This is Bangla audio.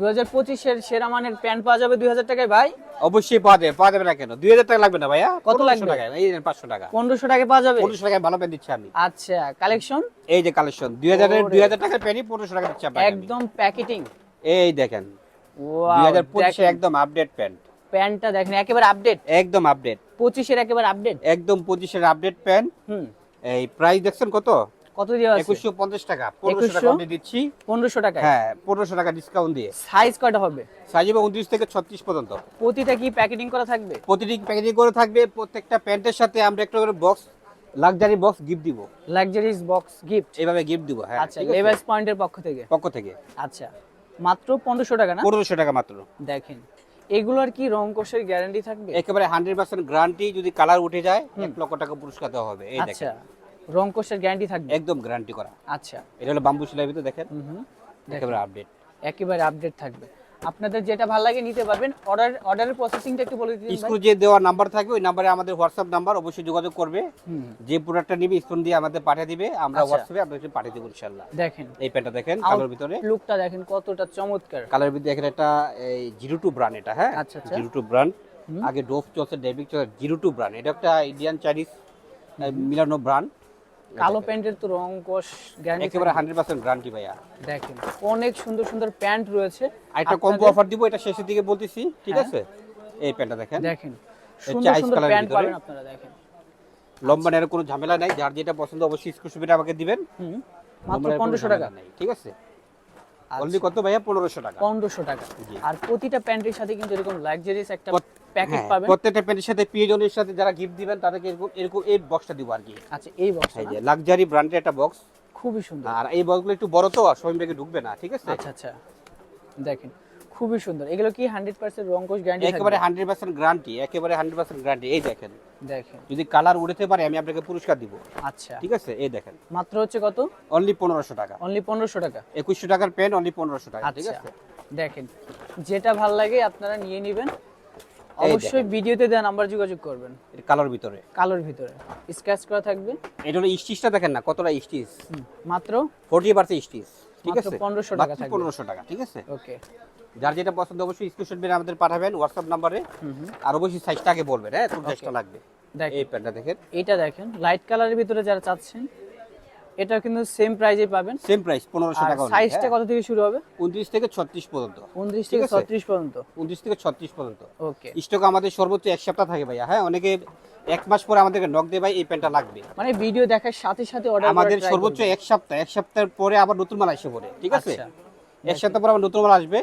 2025 এর সেরা মানের প্যান্ট পাওয়া যাবে 2000 টাকায় ভাই? অবশ্যই পাওয়া যাবে না কেন? 2000 টাকা লাগবে না ভাইয়া। কত লাগবে? টাকা, এই 500 টাকা। 1500 টাকায় পাওয়া যাবে? 1500 টাকায় ভালো প্যান্ট দিচ্ছি আমি। আচ্ছা, কালেকশন? এই যে কালেকশন 2000 টাকার প্যান্টই 1500 টাকা দিচ্ছি আপনাকে। একদম প্যাকেটিং। এই দেখেন ওয়াও, 2025 এর একদম আপডেট প্যান্ট। প্যান্টটা দেখেন একেবারে আপডেট। একদম আপডেট। 25 এর একেবারে আপডেট। একদম 25 এর আপডেট প্যান্ট। এই প্রাইস দেখছেন কত? কত দেওয়া আছে? 2150 টাকা। 1500 টাকা আমি দিচ্ছি। 1500 টাকা? হ্যাঁ, 1500 টাকা ডিসকাউন্ট দিয়ে। সাইজ কয়টা হবে? সাইজ হবে 29 থেকে 36 পর্যন্ত। প্রতিটা কি প্যাকেটিং করা থাকবে? প্রতিটি প্যাকেজিং করে থাকবে। প্রত্যেকটা প্যান্টের সাথে আমরা একটা করে বক্স, লাক্সারি বক্স গিফট দিব। লাক্সারিস বক্স গিফট এইভাবে গিফট দিব। হ্যাঁ, আচ্ছা, লেভাইস পয়েন্টের পক্ষ থেকে। আচ্ছা, মাত্র 1500 টাকা না? 1500 টাকা মাত্র। দেখেন এগুলোর কি রং কোষের গ্যারান্টি থাকবে? একেবারে 100% গ্যারান্টি। যদি কালার উঠে যায় 1 লক্ষ টাকা পুরস্কার দেওয়া হবে। এই দেখেন। আচ্ছা, রং কোষের গ্যারান্টি থাকবে? একদম গ্যারান্টি করা। আচ্ছা, এটা হলো বাম্বু সেলাই ভিতর দেখেন। একেবারে আপডেট। একেবারে আপডেট থাকবে। আপনাদের যেটা ভালো লাগে নিতে পারবেন। অর্ডারের প্রসেসিংটা একটু বলে দিন ভাই। স্ক্রিনে যে দেওয়া নাম্বার থাকবে ওই নম্বরে আমাদের হোয়াটসঅ্যাপ নাম্বার, অবশ্যই যোগাযোগ করবে। যে প্রোডাক্টটা নিবে স্ক্রিন দিয়ে আমাদের পাঠিয়ে দিবে, আমরা হোয়াটসঅ্যাপে আপনাকে পাঠিয়ে দেব ইনশাআল্লাহ। দেখেন এই প্যান্টটা দেখেন কালার ভিতরে। লুকটা দেখেন কতটা চমৎকার। কালার ভিতরে দেখেন একটা এই 02 ব্র্যান্ড এটা। হ্যাঁ, আচ্ছা, আচ্ছা। 02 ব্র্যান্ড। আগে ডোভ চলছে, ডেভিক চলছে, 02 ব্র্যান্ড। এটা একটা ইন্ডিয়ান চাইনিজ মিলানো ব্র্যান্ড। কালো প্যান্টের তো রং কোষ গ্যারান্টি একেবারে 100% গ্যারান্টি ভাইয়া। দেখেন অনেক সুন্দর সুন্দর প্যান্ট রয়েছে। একটা কম্বো অফার দিব, এটা শেষের দিকে বলতেছি, ঠিক আছে? এই প্যান্টটা দেখেন। দেখেন সুন্দর সুন্দর প্যান্ট পাবেন আপনারা। দেখেন লম্বা নেওয়ার কোনো ঝামেলা নাই। যার যেটা পছন্দ অবশ্যই স্ক্রিনশট আমাকে দিবেন। মাত্র 1500 টাকা। ঠিক আছে? অনলি কত ভাইয়া? 1500 টাকা। 1500 টাকা। আর প্রতিটা প্যান্টের সাথে কিন্তু এরকম লাক্সারিয়াস একটা প্যাকেট পাবেন। প্রত্যেকটা প্যান্টের সাথে প্রিয়জনের সাথে যারা গিফট দিবেন তাদেরকে এরকম এই বক্সটা দিব আর কি। আচ্ছা, এই বক্স এই যে লাক্সারি ব্র্যান্ডের একটা বক্স, খুবই সুন্দর। আর এই বক্সগুলো একটু বড় তো সবাই ব্যাগে ঢুকবে না, ঠিক আছে? আচ্ছা আচ্ছা, দেখেন খুবই সুন্দর। এগুলো কি 100% রং কোষ গ্যারান্টি থাকবে? একেবারে 100% গ্যারান্টি। একেবারে 100% গ্যারান্টি। এই দেখেন। দেখেন যদি কালার উড়তে পারে আমি আপনাকে পুরস্কার দিব। আচ্ছা, ঠিক আছে? এই দেখেন। মাত্র হচ্ছে কত? অনলি 1500 টাকা। অনলি 1500 টাকা। 2100 টাকার পেন, অনলি 1500 টাকা। ঠিক আচ্ছা, আছে? দেখেন যেটা ভালো লাগে আপনারা নিয়ে নেবেন। অবশ্যই ভিডিওতে দেওয়া নাম্বার যোগাযোগ করবেন। এটা কালার ভিতরে। কালোর ভিতরে স্ক্র্যাচ করা থাকবে। এটা হলো স্টিচটা দেখেন না কতটা স্টিচ। মাত্র 40% স্টিচ। ঠিক মাত্র আছে? 1500 টাকা থাকবে। 1500 টাকা। ঠিক আছে? ওকে, যার যেটা পছন্দ অবশ্যই স্ক্রিনশট মেরে আমাদের পাঠাবেন হোয়াটসঅ্যাপ নম্বরে। আর অবশ্যই সাইজটা আগে বলবেন। হ্যাঁ, কোন সাইজটা লাগবে। দেখেন এই প্যান্টটা দেখেন। এটা দেখেন লাইট কালারের ভিতরে যারা চাচ্ছেন এটা কিন্তু সেম প্রাইজে পাবেন। সেম প্রাইস 1500 টাকা। সাইজটা কত থেকে শুরু হবে? 29 থেকে 36 পর্যন্ত। 29 থেকে 36 পর্যন্ত। 29 থেকে 36 পর্যন্ত। ওকে, স্টক আমাদের সর্বোচ্চ 1 সপ্তাহ থাকে ভাইয়া। হ্যাঁ, অনেকে 1 মাস পরে আমাদেরকে নক দেয় ভাই এই প্যান্টটা লাগবে। মানে ভিডিও দেখার সাথে সাথে অর্ডার আমাদের সর্বোচ্চ 1 সপ্তাহ। 1 সপ্তাহের পরে আবার নতুন মাল আসে পড়ে। ঠিক আছে? আচ্ছা, 1 সপ্তাহ পরে আবার নতুন মাল আসবে।